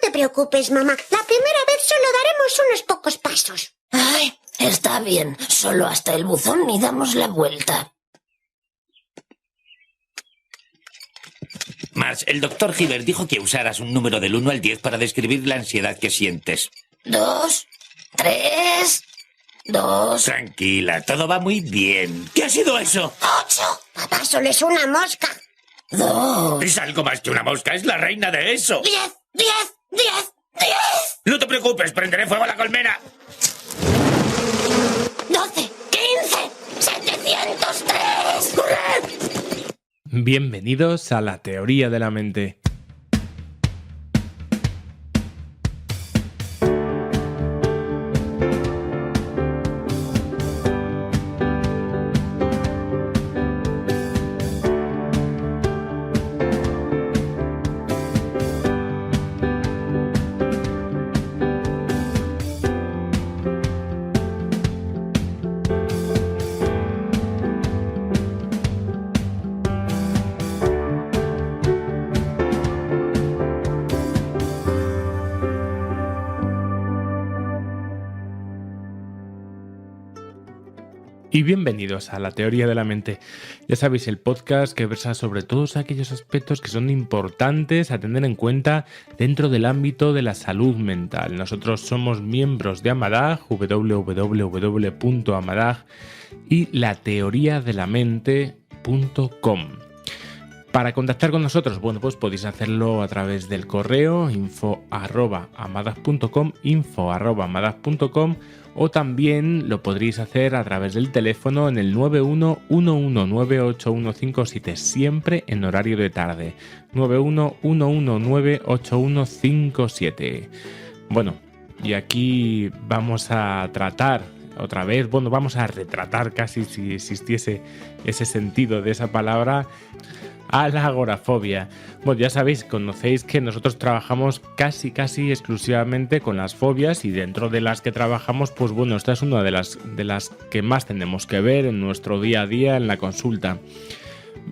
te preocupes, mamá. La primera vez solo daremos unos pocos pasos. Ay, está bien. Solo hasta el buzón y damos la vuelta. Marge, el doctor Hibbert dijo que usaras un número del 1 al 10 para describir la ansiedad que sientes. 2, 3, 2... Tranquila, todo va muy bien. ¿Qué ha sido eso? 8, Papá, solo es una mosca. 2... Es algo más que una mosca, es la reina de eso. 10, 10, 10, 10... No te preocupes, prenderé fuego a la colmena. 12, 15, 703... ¡Hurra! Bienvenidos a la teoría de la mente. Y bienvenidos a la teoría de la mente. Ya sabéis, el podcast que versa sobre todos aquellos aspectos que son importantes a tener en cuenta dentro del ámbito de la salud mental. Nosotros somos miembros de Amadag, www.amadag y lateoriadelamente.com. Para contactar con nosotros, bueno, pues podéis hacerlo a través del correo info@amadag.com, info@amadag.com, o también lo podréis hacer a través del teléfono en el 911198157, siempre en horario de tarde. 911198157. Bueno, y aquí vamos a tratar otra vez, bueno, vamos a retratar casi, si existiese ese sentido de esa palabra, a la agorafobia. Bueno, ya sabéis, conocéis que nosotros trabajamos casi exclusivamente con las fobias, y dentro de las que trabajamos, pues bueno, esta es una de las que más tenemos que ver en nuestro día a día en la consulta.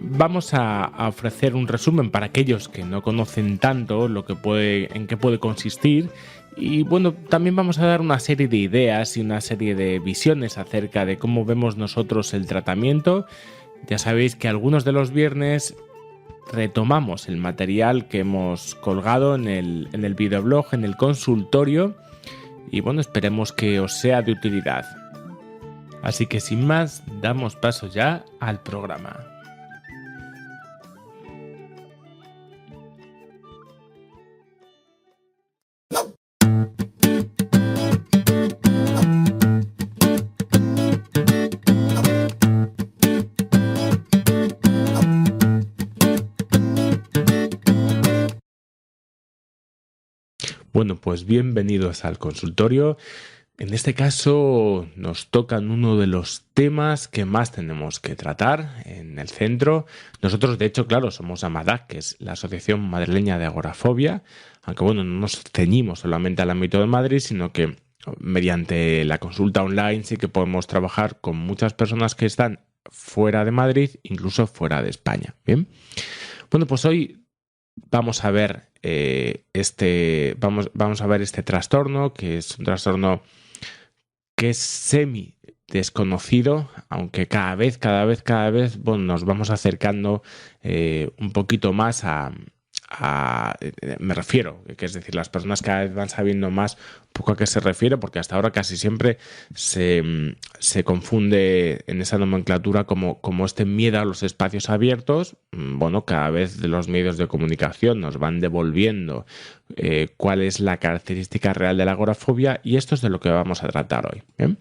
Vamos a ofrecer un resumen para aquellos que no conocen tanto en qué puede consistir, y bueno, también vamos a dar una serie de ideas y una serie de visiones acerca de cómo vemos nosotros el tratamiento. Ya sabéis que algunos de los viernes retomamos el material que hemos colgado en el videoblog, en el consultorio, y bueno, esperemos que os sea de utilidad. Así que sin más, damos paso ya al programa. Bueno, pues bienvenidos al consultorio. En este caso nos tocan uno de los temas que más tenemos que tratar en el centro. Nosotros, de hecho, claro, somos Amadag, que es la Asociación Madrileña de Agorafobia, aunque bueno, no nos ceñimos solamente al ámbito de Madrid, sino que mediante la consulta online sí que podemos trabajar con muchas personas que están fuera de Madrid, incluso fuera de España. Bien, bueno, pues hoy vamos a ver vamos a ver este trastorno, que es un trastorno que es semi desconocido, aunque cada vez bueno, nos vamos acercando un poquito más me refiero, que es decir, las personas cada vez van sabiendo más un poco a qué se refiere, porque hasta ahora casi siempre se confunde en esa nomenclatura como este miedo a los espacios abiertos. Bueno, cada vez los medios de comunicación nos van devolviendo cuál es la característica real de la agorafobia, y esto es de lo que vamos a tratar hoy. ¿Bien?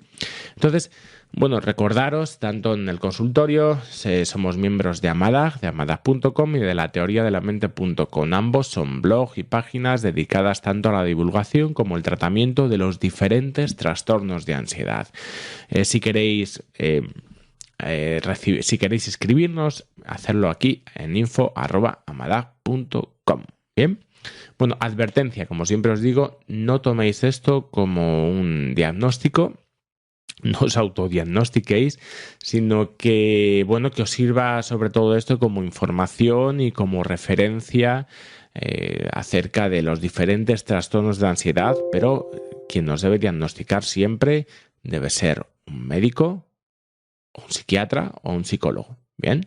Entonces, bueno, recordaros, tanto en el consultorio somos miembros de Amadag, de amadag.com, y de lateoriadelamente.com. Ambos son blogs y páginas dedicadas tanto a la divulgación como el tratamiento de los diferentes trastornos de ansiedad. Si queréis escribirnos, hacerlo aquí en info@amadag.com. Bien. Bueno, advertencia, como siempre os digo, no toméis esto como un diagnóstico. no os autodiagnostiquéis, sino que, bueno, que os sirva sobre todo esto como información y como referencia acerca de los diferentes trastornos de ansiedad, pero quien nos debe diagnosticar siempre debe ser un médico, un psiquiatra o un psicólogo. ¿Bien?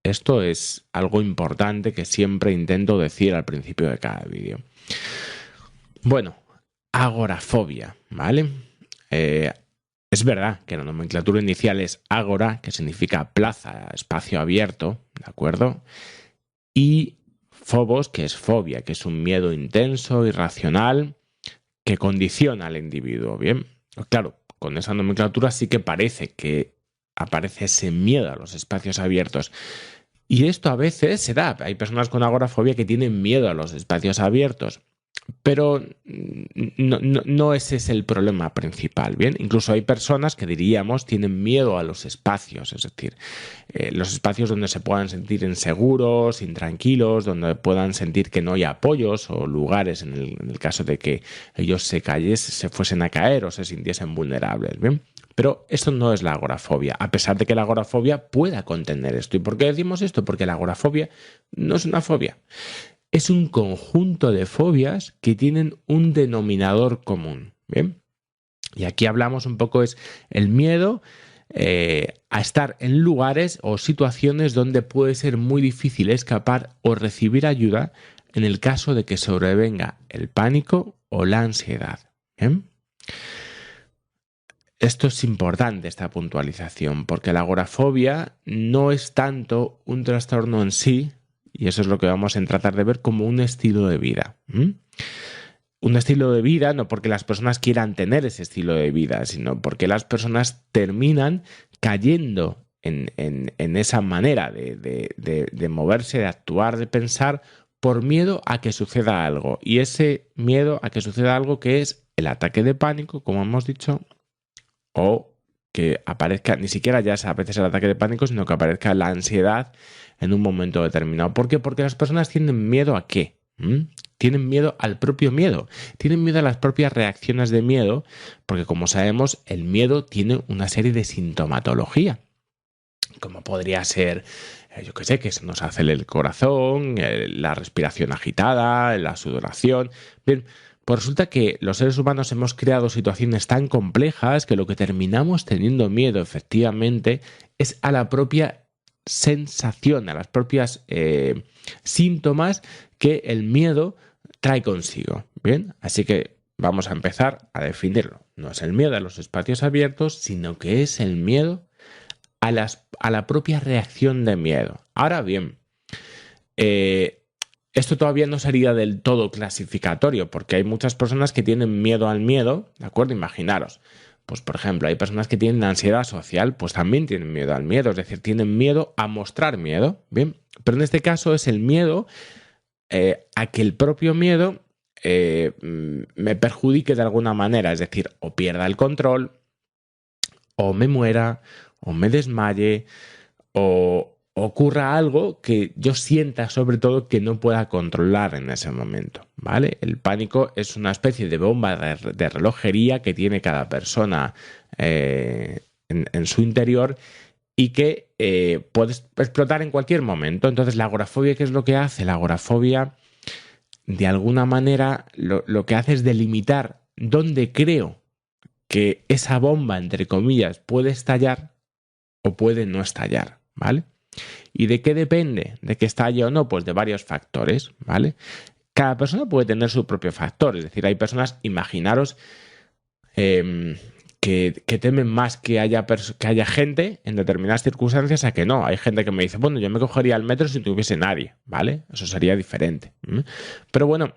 Esto es algo importante que siempre intento decir al principio de cada vídeo. Bueno, agorafobia, ¿vale? Es verdad que la nomenclatura inicial es ágora, que significa plaza, espacio abierto, ¿de acuerdo? Y phobos, que es fobia, que es un miedo intenso, irracional, que condiciona al individuo, ¿bien? Claro, con esa nomenclatura sí que parece que aparece ese miedo a los espacios abiertos. Y esto a veces se da. Hay personas con agorafobia que tienen miedo a los espacios abiertos. Pero no ese es el problema principal, ¿bien? Incluso hay personas que diríamos tienen miedo a los espacios, es decir, los espacios donde se puedan sentir inseguros, intranquilos, donde puedan sentir que no hay apoyos o lugares en el caso de que ellos se fuesen a caer o se sintiesen vulnerables, ¿bien? Pero esto no es la agorafobia, a pesar de que la agorafobia pueda contener esto. ¿Y por qué decimos esto? Porque la agorafobia no es una fobia. Es un conjunto de fobias que tienen un denominador común. ¿Bien? Y aquí hablamos un poco, es el miedo a estar en lugares o situaciones donde puede ser muy difícil escapar o recibir ayuda en el caso de que sobrevenga el pánico o la ansiedad. ¿Bien? Esto es importante, esta puntualización, porque la agorafobia no es tanto un trastorno en sí, y eso es lo que vamos a tratar de ver como un estilo de vida. Un estilo de vida no porque las personas quieran tener ese estilo de vida, sino porque las personas terminan cayendo en esa manera de moverse, de actuar, de pensar, por miedo a que suceda algo. Y ese miedo a que suceda algo que es el ataque de pánico, como hemos dicho, o que aparezca, ni siquiera ya a veces el ataque de pánico, sino que aparezca la ansiedad en un momento determinado. ¿Por qué? Porque las personas tienen miedo ¿a qué? Tienen miedo al propio miedo. Tienen miedo a las propias reacciones de miedo, porque como sabemos, el miedo tiene una serie de sintomatología. Como podría ser, yo qué sé, que se nos acelere el corazón, la respiración agitada, la sudoración. Bien, pues resulta que los seres humanos hemos creado situaciones tan complejas que lo que terminamos teniendo miedo, efectivamente, es a la propia sensación, a las propias síntomas que el miedo trae consigo. Bien, así que vamos a empezar a definirlo. No es el miedo a los espacios abiertos, sino que es el miedo a la propia reacción de miedo. Ahora bien, esto todavía no sería del todo clasificatorio, porque hay muchas personas que tienen miedo al miedo, ¿de acuerdo? Imaginaros, pues por ejemplo, hay personas que tienen ansiedad social, pues también tienen miedo al miedo, es decir, tienen miedo a mostrar miedo, ¿bien? Pero en este caso es el miedo a que el propio miedo me perjudique de alguna manera, es decir, o pierda el control, o me muera, o me desmaye, o ocurra algo que yo sienta sobre todo que no pueda controlar en ese momento, ¿vale? El pánico es una especie de bomba de relojería que tiene cada persona en su interior y que puede explotar en cualquier momento. Entonces, la agorafobia, ¿qué es lo que hace? La agorafobia, de alguna manera, lo que hace es delimitar dónde creo que esa bomba, entre comillas, puede estallar o puede no estallar, ¿vale? ¿Y de qué depende? ¿De que estalle o no? Pues de varios factores, ¿vale? Cada persona puede tener su propio factor, es decir, hay personas, imaginaros, que temen más que haya gente en determinadas circunstancias a que no. Hay gente que me dice, bueno, yo me cogería el metro si no tuviese nadie, ¿vale? Eso sería diferente. Pero bueno,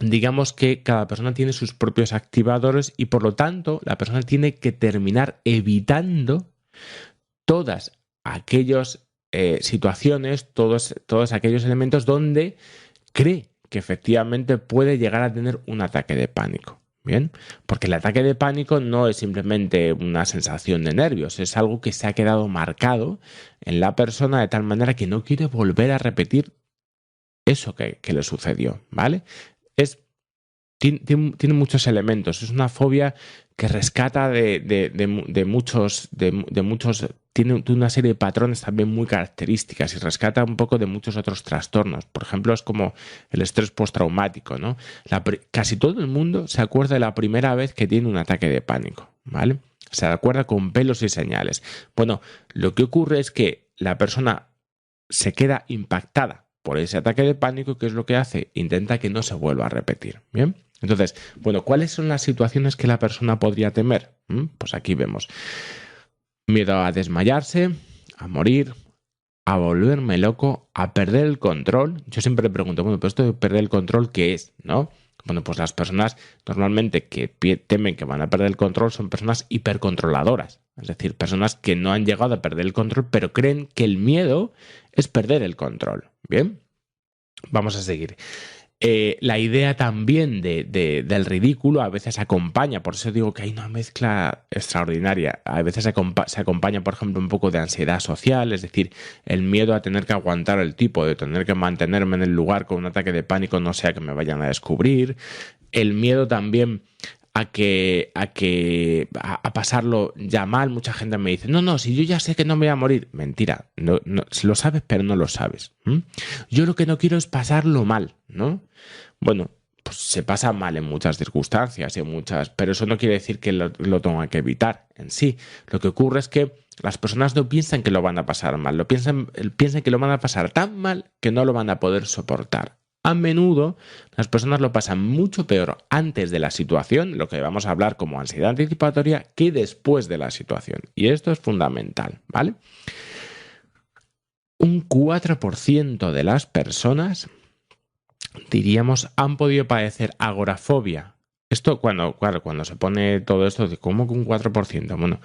digamos que cada persona tiene sus propios activadores y por lo tanto la persona tiene que terminar evitando todas aquellas situaciones, todos aquellos elementos donde cree que efectivamente puede llegar a tener un ataque de pánico. Bien, porque el ataque de pánico no es simplemente una sensación de nervios, es algo que se ha quedado marcado en la persona de tal manera que no quiere volver a repetir eso que le sucedió, ¿vale? tiene muchos elementos. Es una fobia que rescata de muchos, tiene una serie de patrones también muy características y rescata un poco de muchos otros trastornos. Por ejemplo, es como el estrés postraumático, ¿no? Casi todo el mundo se acuerda de la primera vez que tiene un ataque de pánico, ¿vale? Se acuerda con pelos y señales. Bueno, lo que ocurre es que la persona se queda impactada por ese ataque de pánico, ¿qué es lo que hace? Intenta que no se vuelva a repetir, ¿bien? Entonces, bueno, ¿cuáles son las situaciones que la persona podría temer? Pues aquí vemos miedo a desmayarse, a morir, a volverme loco, a perder el control. Yo siempre pregunto, bueno, pero esto de perder el control, ¿qué es? ¿No? Bueno, pues las personas normalmente que temen que van a perder el control son personas hipercontroladoras. Es decir, personas que no han llegado a perder el control, pero creen que el miedo es perder el control. Bien, vamos a seguir. La idea también del ridículo a veces acompaña, por eso digo que hay una mezcla extraordinaria. A veces se acompaña, por ejemplo, un poco de ansiedad social, es decir, el miedo a tener que aguantar el tipo, de tener que mantenerme en el lugar con un ataque de pánico, no sea que me vayan a descubrir. El miedo también a pasarlo ya mal. Mucha gente me dice, no, si yo ya sé que no me voy a morir. Mentira, no, lo sabes, pero no lo sabes. Yo lo que no quiero es pasarlo mal, ¿no? Bueno, pues se pasa mal en muchas circunstancias, pero eso no quiere decir que lo tenga que evitar en sí. Lo que ocurre es que las personas no piensan que lo van a pasar mal, piensan que lo van a pasar tan mal que no lo van a poder soportar. A menudo las personas lo pasan mucho peor antes de la situación, lo que vamos a hablar como ansiedad anticipatoria, que después de la situación. Y esto es fundamental, ¿vale? Un 4% de las personas, diríamos, han podido padecer agorafobia. Esto cuando se pone todo esto, ¿cómo que un 4%? Bueno,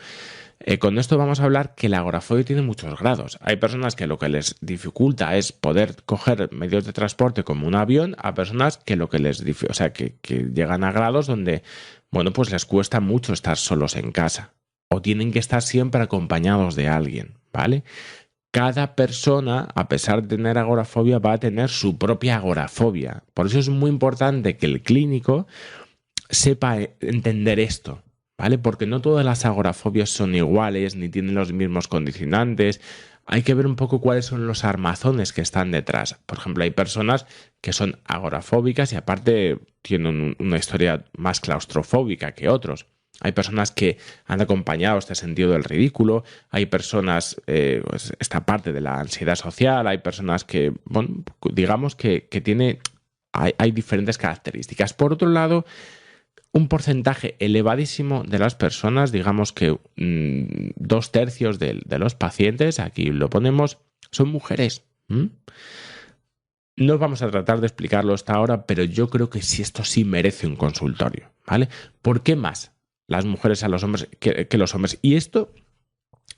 con esto vamos a hablar que la agorafobia tiene muchos grados. Hay personas que lo que les dificulta es poder coger medios de transporte como un avión, a personas que lo que les dificulta, o sea, que llegan a grados donde, bueno, pues les cuesta mucho estar solos en casa o tienen que estar siempre acompañados de alguien, ¿vale? Cada persona, a pesar de tener agorafobia, va a tener su propia agorafobia. Por eso es muy importante que el clínico sepa entender esto, ¿vale? Porque no todas las agorafobias son iguales, ni tienen los mismos condicionantes. Hay que ver un poco cuáles son los armazones que están detrás. Por ejemplo, hay personas que son agorafóbicas y aparte tienen una historia más claustrofóbica que otros. Hay personas que han acompañado este sentido del ridículo, hay personas, esta parte de la ansiedad social, hay personas que, bueno, digamos que hay diferentes características. Por otro lado, un porcentaje elevadísimo de las personas, digamos que 2/3 de los pacientes, aquí lo ponemos, son mujeres. No vamos a tratar de explicarlo hasta ahora, pero yo creo que esto sí merece un consultorio, ¿vale? ¿Por qué más las mujeres a los hombres que los hombres? Y esto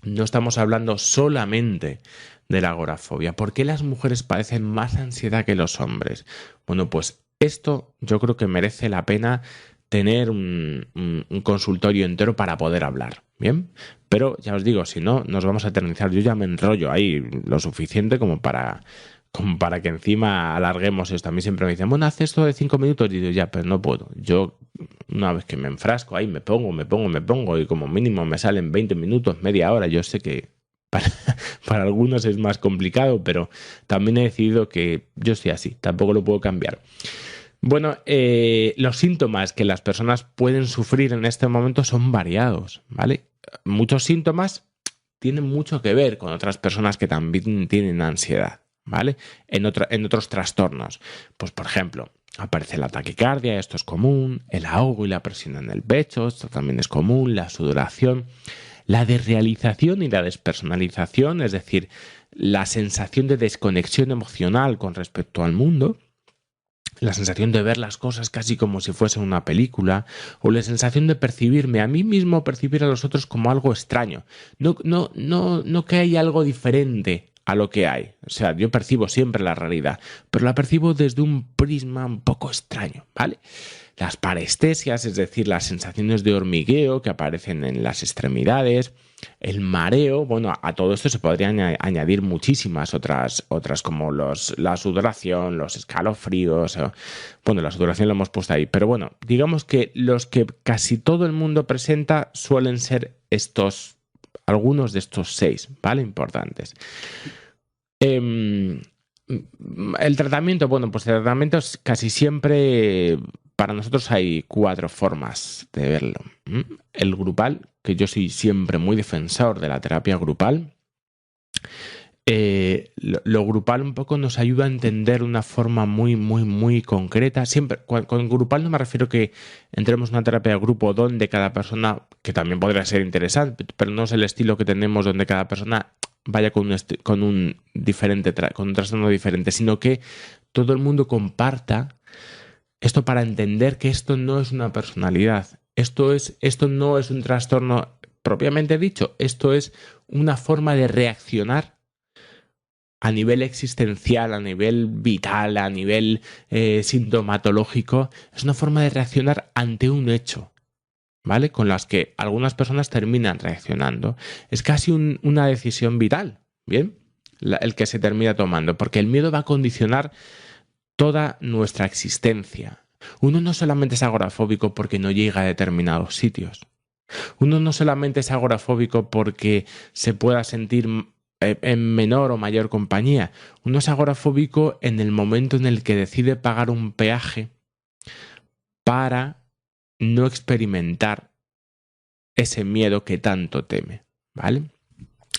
no estamos hablando solamente de la agorafobia. ¿Por qué las mujeres padecen más ansiedad que los hombres? Bueno, pues esto yo creo que merece la pena tener un consultorio entero para poder hablar, ¿bien? Pero ya os digo, si no, nos vamos a eternizar. Yo ya me enrollo ahí lo suficiente como para que encima alarguemos esto. A mí siempre me dicen, bueno, haz esto de 5 minutos. Y digo, ya, pero no puedo. Yo, una vez que me enfrasco ahí, me pongo, y como mínimo me salen 20 minutos, media hora. Yo sé que para algunos es más complicado, pero también he decidido que yo soy así, tampoco lo puedo cambiar. Bueno, los síntomas que las personas pueden sufrir en este momento son variados, ¿vale? Muchos síntomas tienen mucho que ver con otras personas que también tienen ansiedad, ¿vale? En otros trastornos. Pues, por ejemplo, aparece la taquicardia, esto es común, el ahogo y la presión en el pecho, esto también es común, la sudoración, la desrealización y la despersonalización, es decir, la sensación de desconexión emocional con respecto al mundo, la sensación de ver las cosas casi como si fuese una película, o la sensación de percibirme a mí mismo, percibir a los otros como algo extraño. No que hay algo diferente a lo que hay. O sea, yo percibo siempre la realidad, pero la percibo desde un prisma un poco extraño, ¿vale? Las parestesias, es decir, las sensaciones de hormigueo que aparecen en las extremidades, el mareo, bueno, a todo esto se podrían añadir muchísimas otras como la sudoración, los escalofríos, bueno, la sudoración lo hemos puesto ahí, pero bueno, digamos que los que casi todo el mundo presenta suelen ser algunos de estos 6, ¿vale? Importantes. El tratamiento, bueno, pues el tratamiento es casi siempre, para nosotros hay 4 formas de verlo. El grupal, que yo soy siempre muy defensor de la terapia grupal. Lo grupal un poco nos ayuda a entender una forma muy, muy, muy concreta. Siempre, con grupal no me refiero que entremos en una terapia de grupo donde cada persona, que también podría ser interesante, pero no es el estilo que tenemos donde cada persona vaya con un trastorno diferente, sino que todo el mundo comparta esto para entender que esto no es una personalidad, esto no es un trastorno propiamente dicho, esto es una forma de reaccionar a nivel existencial, a nivel vital, a nivel sintomatológico, es una forma de reaccionar ante un hecho, ¿vale? Con las que algunas personas terminan reaccionando. Es casi una decisión vital, ¿bien? El que se termina tomando, porque el miedo va a condicionar toda nuestra existencia. Uno no solamente es agorafóbico porque no llega a determinados sitios. Uno no solamente es agorafóbico porque se pueda sentir en menor o mayor compañía. Uno es agorafóbico en el momento en el que decide pagar un peaje para no experimentar ese miedo que tanto teme, ¿vale?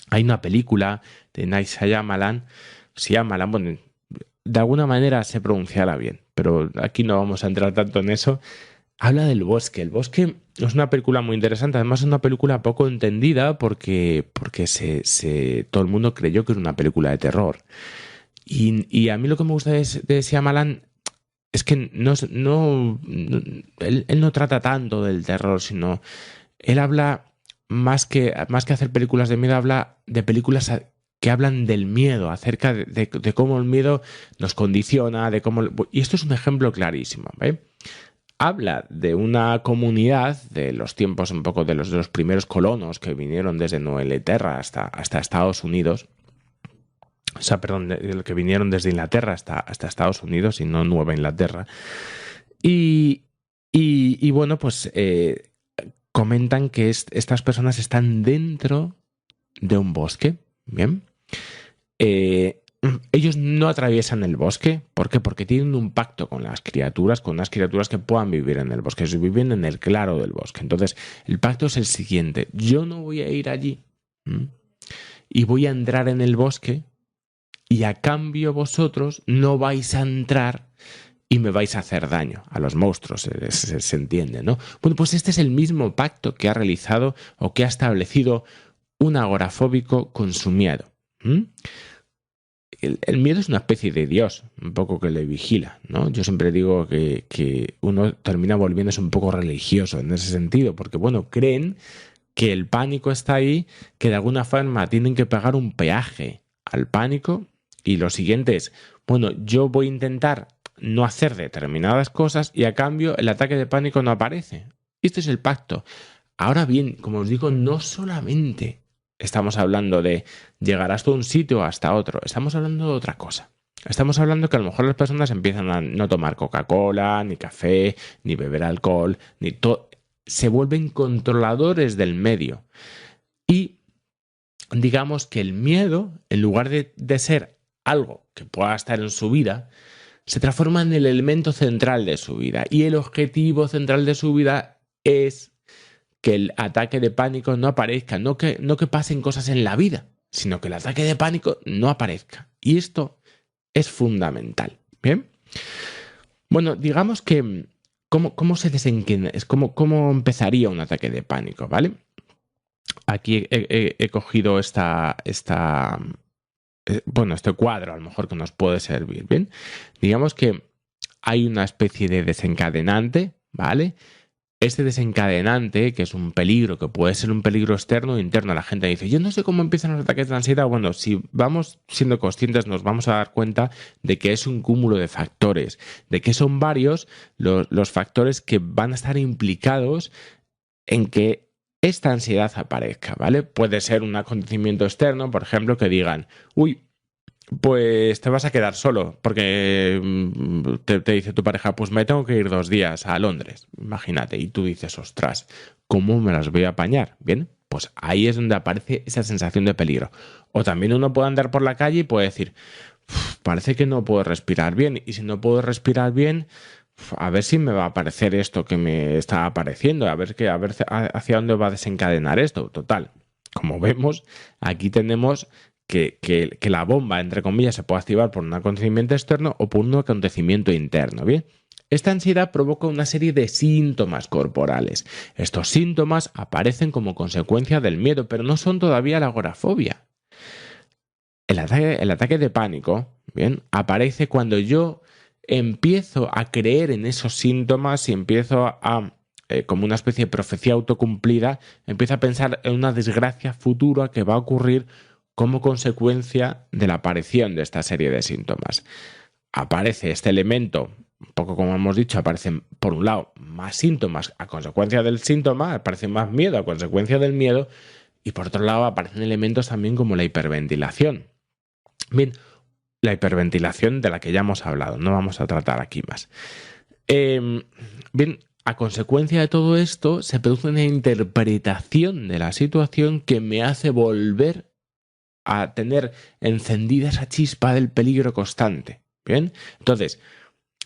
Hay una película de Night Shyamalan, bueno, de alguna manera se pronunciará bien, pero aquí no vamos a entrar tanto en eso. Habla del bosque. El bosque es una película muy interesante, además es una película poco entendida porque todo el mundo creyó que era una película de terror. Y a mí lo que me gusta de Shyamalan es que él no trata tanto del terror, sino él habla, más que hacer películas de miedo, habla de películas que hablan del miedo, acerca de cómo el miedo nos condiciona, y esto es un ejemplo clarísimo, ¿vale? Habla de una comunidad de los tiempos un poco de los primeros colonos que vinieron desde Nueva Inglaterra hasta Estados Unidos. O sea, perdón, que vinieron desde Inglaterra hasta Estados Unidos y no Nueva Inglaterra. Y bueno, pues comentan que estas personas están dentro de un bosque, ¿bien? Ellos no atraviesan el bosque. ¿Por qué? Porque tienen un pacto con unas criaturas que puedan vivir en el bosque. Ellos viven en el claro del bosque. Entonces, el pacto es el siguiente. Yo no voy a ir allí y voy a entrar en el bosque y a cambio vosotros no vais a entrar y me vais a hacer daño a los monstruos, se entiende, ¿no? Bueno, pues este es el mismo pacto que ha realizado o que ha establecido un agorafóbico con su miedo. El miedo es una especie de Dios, un poco que le vigila, ¿no? Yo siempre digo que uno termina volviéndose un poco religioso en ese sentido, porque, bueno, creen que el pánico está ahí, que de alguna forma tienen que pagar un peaje al pánico, y lo siguiente es, bueno, yo voy a intentar no hacer determinadas cosas y a cambio el ataque de pánico no aparece. Este es el pacto. Ahora bien, como os digo, no solamente estamos hablando de llegar hasta un sitio o hasta otro, estamos hablando de otra cosa. Estamos hablando que a lo mejor las personas empiezan a no tomar Coca-Cola, ni café, ni beber alcohol, se vuelven controladores del medio. Y digamos que el miedo, en lugar de ser algo que pueda estar en su vida, se transforma en el elemento central de su vida. Y el objetivo central de su vida es que el ataque de pánico no aparezca, no que pasen cosas en la vida, sino que el ataque de pánico no aparezca. Y esto es fundamental. ¿Bien? Bueno, digamos que ¿cómo se desencadena? ¿Cómo empezaría un ataque de pánico? ¿Vale? Aquí he cogido este cuadro, a lo mejor, que nos puede servir. ¿Bien? Digamos que hay una especie de desencadenante, ¿vale? este desencadenante, que es un peligro, que puede ser un peligro externo o interno, la gente dice, yo no sé cómo empiezan los ataques de ansiedad. Bueno, si vamos siendo conscientes nos vamos a dar cuenta de que es un cúmulo de factores, de que son varios los factores que van a estar implicados en que esta ansiedad aparezca, ¿vale? Puede ser un acontecimiento externo, por ejemplo, que digan, uy, pues te vas a quedar solo, porque te dice tu pareja, pues me tengo que ir 2 días a Londres, imagínate, y tú dices, ostras, ¿cómo me las voy a apañar? Bien, pues ahí es donde aparece esa sensación de peligro. O también uno puede andar por la calle y puede decir, parece que no puedo respirar bien, y si no puedo respirar bien, a ver si me va a aparecer esto que me está apareciendo, a ver hacia dónde va a desencadenar esto. Total, como vemos, aquí tenemos que la bomba, entre comillas, se puede activar por un acontecimiento externo o por un acontecimiento interno, ¿bien? Esta ansiedad provoca una serie de síntomas corporales. Estos síntomas aparecen como consecuencia del miedo, pero no son todavía la agorafobia. El ataque de pánico, ¿bien?, aparece cuando yo empiezo a creer en esos síntomas y empiezo a, como una especie de profecía autocumplida, empiezo a pensar en una desgracia futura que va a ocurrir como consecuencia de la aparición de esta serie de síntomas. Aparece este elemento, un poco como hemos dicho, aparecen por un lado más síntomas a consecuencia del síntoma, aparece más miedo a consecuencia del miedo, y por otro lado aparecen elementos también como la hiperventilación. Bien, la hiperventilación de la que ya hemos hablado, no vamos a tratar aquí más. Bien, a consecuencia de todo esto se produce una interpretación de la situación que me hace volver a tener encendida esa chispa del peligro constante. Bien, entonces,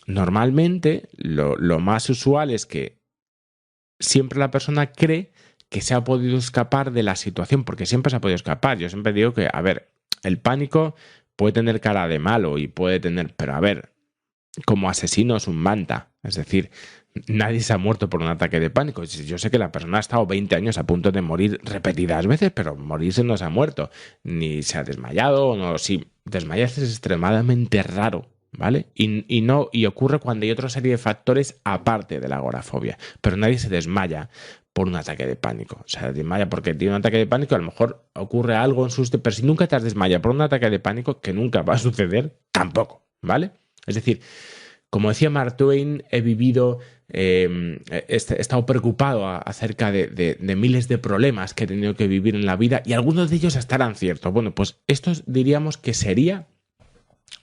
normalmente lo más usual es que siempre la persona cree que se ha podido escapar de la situación, porque siempre se ha podido escapar. Yo siempre digo que, a ver, el pánico puede tener cara de malo y puede tener, pero a ver, como asesino es un manta, es decir, nadie se ha muerto por un ataque de pánico. Yo sé que la persona ha estado 20 años a punto de morir repetidas veces, pero morirse no se ha muerto, ni se ha desmayado, no. Si desmayarse es extremadamente raro, ¿vale? Y ocurre cuando hay otra serie de factores aparte de la agorafobia, pero nadie se desmaya por un ataque de pánico. O sea, desmaya porque tiene un ataque de pánico, a lo mejor ocurre algo en susto, pero si nunca te has desmayado por un ataque de pánico, que nunca va a suceder, tampoco, ¿vale? Es decir, como decía Mark Twain, he vivido, he estado preocupado acerca de miles de problemas que he tenido que vivir en la vida y algunos de ellos estarán ciertos. Bueno, pues esto diríamos que sería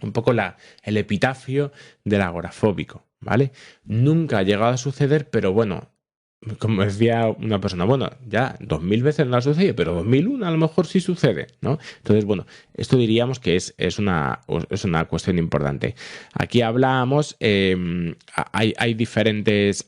un poco el epitafio del agorafóbico, ¿vale? Nunca ha llegado a suceder, pero bueno, como decía una persona, bueno, ya 2000 veces no ha sucedido, pero 2001 a lo mejor sí sucede, ¿no? Entonces, bueno, esto diríamos que es una cuestión importante. Aquí hablamos, hay diferentes,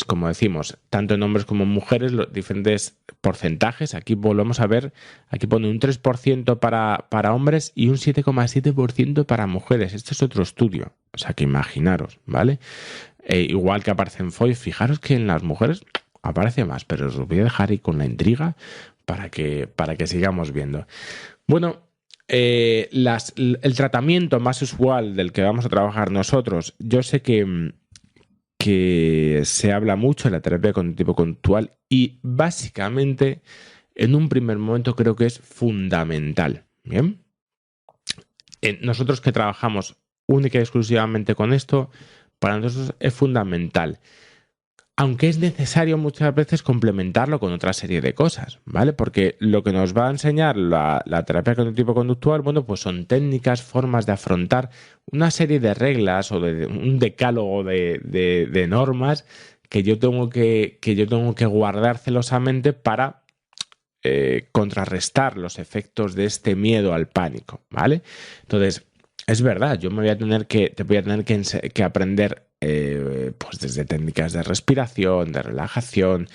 como decimos, tanto en hombres como en mujeres, los diferentes porcentajes. Aquí volvemos a ver, aquí pone un 3% para hombres y un 7,7% para mujeres. Este es otro estudio, o sea que imaginaros, ¿vale? Igual que aparece en Foy, fijaros que en las mujeres aparece más, pero os lo voy a dejar ahí con la intriga para que sigamos viendo. Bueno, el tratamiento más usual del que vamos a trabajar nosotros, yo sé que se habla mucho en la terapia cognitivo-conductual y básicamente en un primer momento creo que es fundamental. ¿Bien? Nosotros que trabajamos única y exclusivamente con esto, para nosotros es fundamental, aunque es necesario muchas veces complementarlo con otra serie de cosas, ¿vale? Porque lo que nos va a enseñar la terapia cognitivo-conductual, bueno, pues son técnicas, formas de afrontar una serie de reglas o de un decálogo de normas que yo tengo que guardar celosamente para contrarrestar los efectos de este miedo al pánico, ¿vale? Entonces, es verdad, te voy a tener que aprender pues desde técnicas de respiración, de relajación,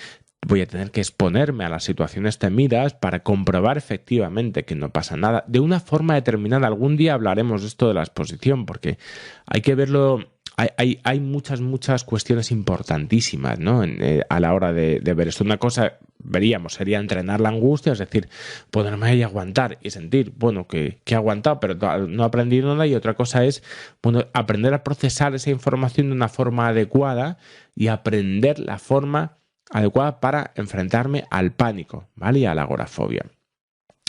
voy a tener que exponerme a las situaciones temidas para comprobar efectivamente que no pasa nada. De una forma determinada, algún día hablaremos de esto de la exposición, porque hay que verlo hay muchas cuestiones importantísimas, ¿no? A la hora de ver esto. Una cosa, veríamos, sería entrenar la angustia, es decir, ponerme ahí a aguantar y sentir, bueno, que he aguantado, pero no he aprendido nada. Y otra cosa es, bueno, aprender a procesar esa información de una forma adecuada y aprender la forma adecuada para enfrentarme al pánico, ¿vale? Y a la agorafobia.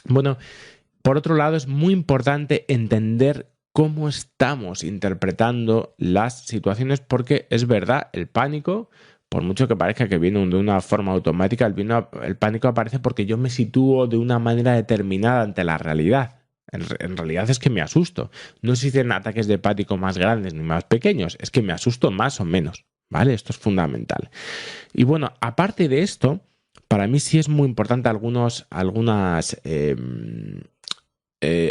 Bueno, por otro lado, es muy importante entender cómo estamos interpretando las situaciones, porque es verdad, el pánico, por mucho que parezca que viene de una forma automática, el pánico aparece porque yo me sitúo de una manera determinada ante la realidad. En realidad es que me asusto. No existen ataques de pánico más grandes ni más pequeños, es que me asusto más o menos, ¿vale? Esto es fundamental. Y bueno, aparte de esto, para mí sí es muy importante algunas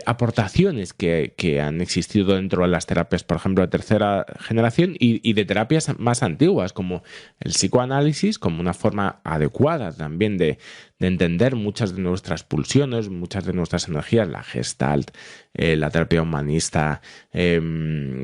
aportaciones que han existido dentro de las terapias, por ejemplo, de tercera generación y de terapias más antiguas, como el psicoanálisis, como una forma adecuada también de entender muchas de nuestras pulsiones, muchas de nuestras energías, la Gestalt, la terapia humanista,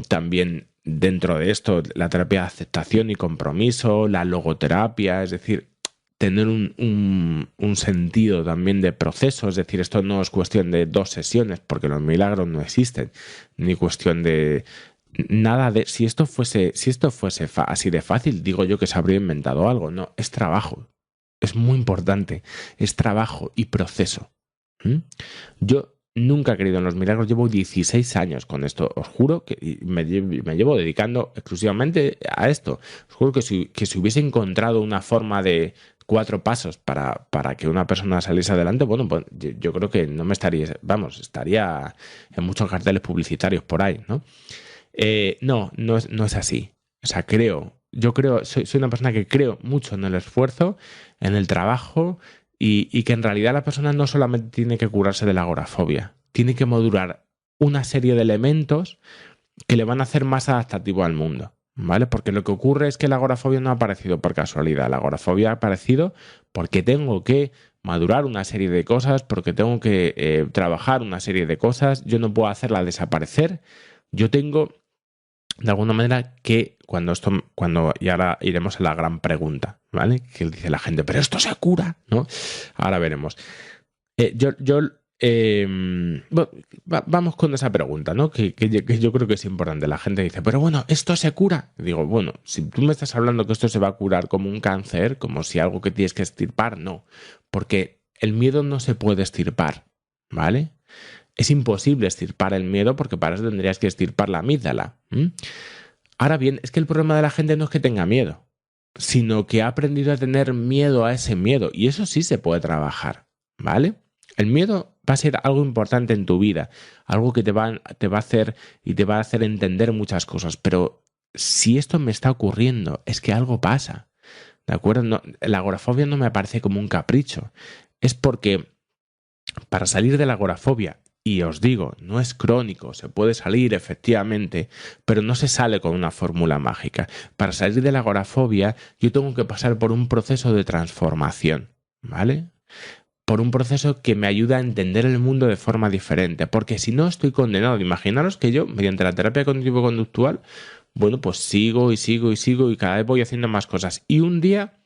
también dentro de esto la terapia de aceptación y compromiso, la logoterapia, es decir, tener un sentido también de proceso, es decir, esto no es cuestión de 2 sesiones, porque los milagros no existen, ni cuestión de nada de... Si esto fuese así de fácil, digo yo que se habría inventado algo. No, es trabajo, es muy importante, es trabajo y proceso. Yo nunca he creído en los milagros, llevo 16 años con esto, os juro que me llevo dedicando exclusivamente a esto. Os juro que si hubiese encontrado una forma de 4 pasos para que una persona saliese adelante, bueno, pues yo creo que no me estaría, estaría en muchos carteles publicitarios por ahí, ¿no? No es así. O sea, soy una persona que creo mucho en el esfuerzo, en el trabajo y que en realidad la persona no solamente tiene que curarse de la agorafobia, tiene que modular una serie de elementos que le van a hacer más adaptativo al mundo, ¿vale? Porque lo que ocurre es que la agorafobia no ha aparecido por casualidad, la agorafobia ha aparecido porque tengo que madurar una serie de cosas, porque tengo que trabajar una serie de cosas, yo no puedo hacerla desaparecer, yo tengo de alguna manera que y ahora iremos a la gran pregunta, ¿vale? Que dice la gente, pero esto se cura, ¿no? Ahora veremos. Vamos con esa pregunta, ¿no? Que yo creo que es importante. La gente dice, pero bueno, ¿esto se cura? Digo, bueno, si tú me estás hablando que esto se va a curar como un cáncer, como si algo que tienes que extirpar, no. Porque el miedo no se puede extirpar, ¿vale? Es imposible extirpar el miedo porque para eso tendrías que extirpar la amígdala. Ahora bien, es que el problema de la gente no es que tenga miedo, sino que ha aprendido a tener miedo a ese miedo. Y eso sí se puede trabajar, ¿vale? El miedo va a ser algo importante en tu vida, algo que te va a hacer y te va a hacer entender muchas cosas. Pero si esto me está ocurriendo, es que algo pasa, ¿de acuerdo? No, la agorafobia no me parece como un capricho. Es porque para salir de la agorafobia, y os digo, no es crónico, se puede salir efectivamente, pero no se sale con una fórmula mágica. Para salir de la agorafobia, yo tengo que pasar por un proceso de transformación, ¿vale? Por un proceso que me ayuda a entender el mundo de forma diferente, porque si no estoy condenado. Imaginaros que yo, mediante la terapia cognitivo-conductual, bueno, pues sigo y cada vez voy haciendo más cosas. Y un día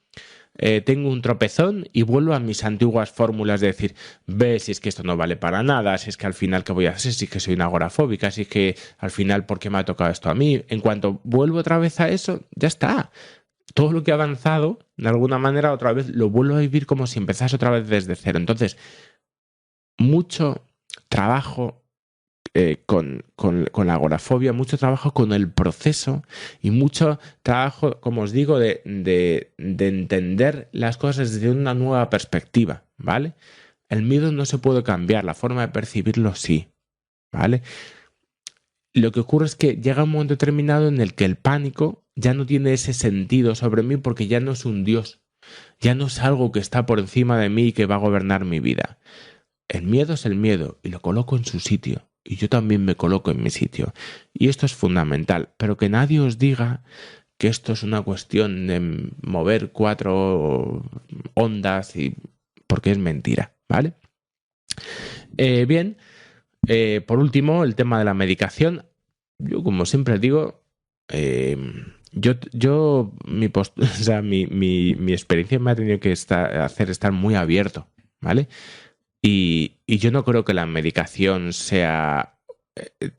tengo un tropezón y vuelvo a mis antiguas fórmulas de decir, si es que esto no vale para nada, si es que al final ¿qué voy a hacer? Si es que soy una agorafóbica, si es que al final ¿por qué me ha tocado esto a mí? En cuanto vuelvo otra vez a eso, ya está. Todo lo que he avanzado, de alguna manera, otra vez lo vuelvo a vivir como si empezase otra vez desde cero. Entonces, mucho trabajo con la agorafobia, mucho trabajo con el proceso y mucho trabajo, como os digo, de entender las cosas desde una nueva perspectiva, ¿vale? El miedo no se puede cambiar, la forma de percibirlo sí, ¿vale? Lo que ocurre es que llega un momento determinado en el que el pánico ya no tiene ese sentido sobre mí porque ya no es un Dios, ya no es algo que está por encima de mí y que va a gobernar mi vida. El miedo es el miedo y lo coloco en su sitio. Y yo también me coloco en mi sitio. Y esto es fundamental. Pero que nadie os diga que esto es una cuestión de mover 4 ondas porque es mentira, ¿vale? Bien, por último, el tema de la medicación. Yo, como siempre digo, o sea, mi experiencia me ha tenido que hacer estar muy abierto, ¿vale? Y yo no creo que la medicación sea,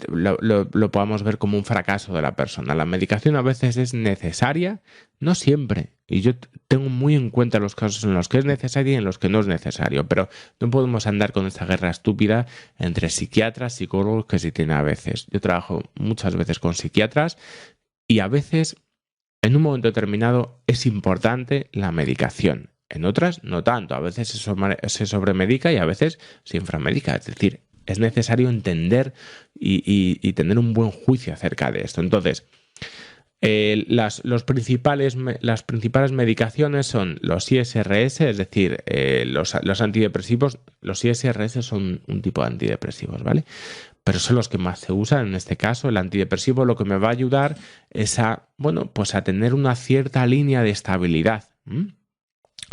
lo podamos ver como un fracaso de la persona. La medicación a veces es necesaria, no siempre. Y yo tengo muy en cuenta los casos en los que es necesaria y en los que no es necesario. Pero no podemos andar con esta guerra estúpida entre psiquiatras, psicólogos, que se tiene a veces. Yo trabajo muchas veces con psiquiatras y a veces, en un momento determinado, es importante la medicación. En otras, no tanto. A veces se sobremedica y a veces se inframedica. Es decir, es necesario entender y tener un buen juicio acerca de esto. Entonces, las principales medicaciones son los ISRS, es decir, los antidepresivos. Los ISRS son un tipo de antidepresivos, ¿vale? Pero son los que más se usan en este caso. El antidepresivo lo que me va a ayudar es a tener una cierta línea de estabilidad.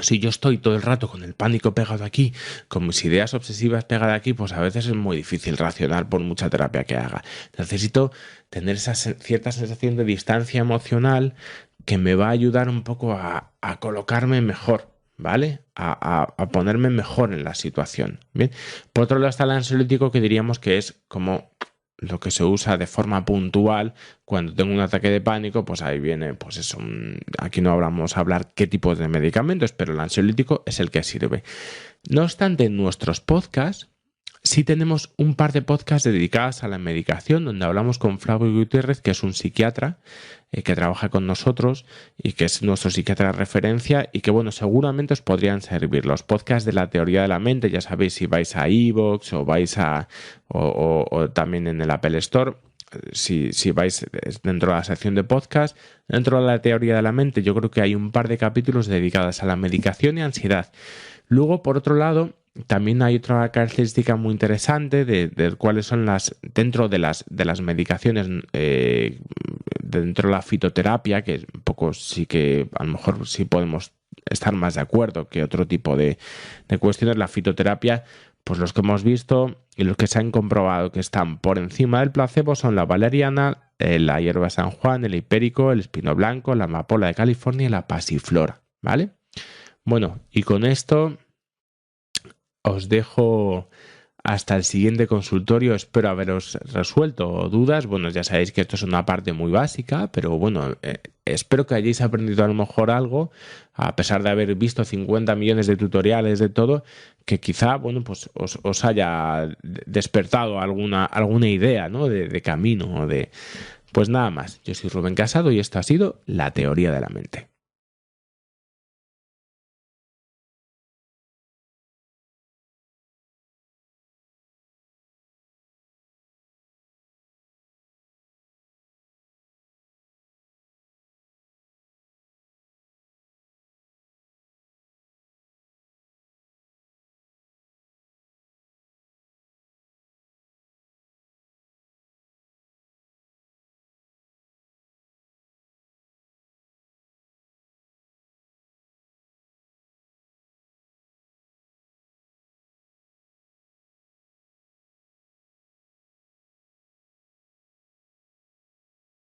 Si yo estoy todo el rato con el pánico pegado aquí, con mis ideas obsesivas pegadas aquí, pues a veces es muy difícil racionar por mucha terapia que haga. Necesito tener esa cierta sensación de distancia emocional que me va a ayudar un poco a colocarme mejor, ¿vale? A ponerme mejor en la situación. Bien. Por otro lado está el ansiolítico, que diríamos que es como lo que se usa de forma puntual cuando tengo un ataque de pánico. Pues ahí viene, pues eso, aquí no vamos a hablar qué tipos de medicamentos, pero el ansiolítico es el que sirve. No obstante, en nuestros podcasts sí tenemos un par de podcasts dedicados a la medicación, donde hablamos con Flavio Gutiérrez, que es un psiquiatra que trabaja con nosotros y que es nuestro psiquiatra de referencia, y que, bueno, seguramente os podrían servir. Los podcasts de la teoría de la mente, ya sabéis, si vais a iVoox o vais o también en el Apple Store, si vais dentro de la sección de podcast, dentro de la teoría de la mente, yo creo que hay un par de capítulos dedicados a la medicación y ansiedad. Luego, por otro lado, también hay otra característica muy interesante de cuáles son dentro de las medicaciones, dentro de la fitoterapia, que un poco sí que a lo mejor sí podemos estar más de acuerdo que otro tipo de cuestiones. La fitoterapia, pues los que hemos visto y los que se han comprobado que están por encima del placebo son la valeriana, la hierba San Juan, el hipérico, el espino blanco, la amapola de California y la pasiflora, ¿vale? Bueno, y con esto os dejo hasta el siguiente consultorio. Espero haberos resuelto dudas. Bueno, ya sabéis que esto es una parte muy básica, pero bueno, espero que hayáis aprendido a lo mejor algo, a pesar de haber visto 50 millones de tutoriales de todo, que quizá, bueno, pues os haya despertado alguna idea, ¿no? de camino. Pues nada más, yo soy Rubén Casado y esto ha sido La Teoría de la Mente.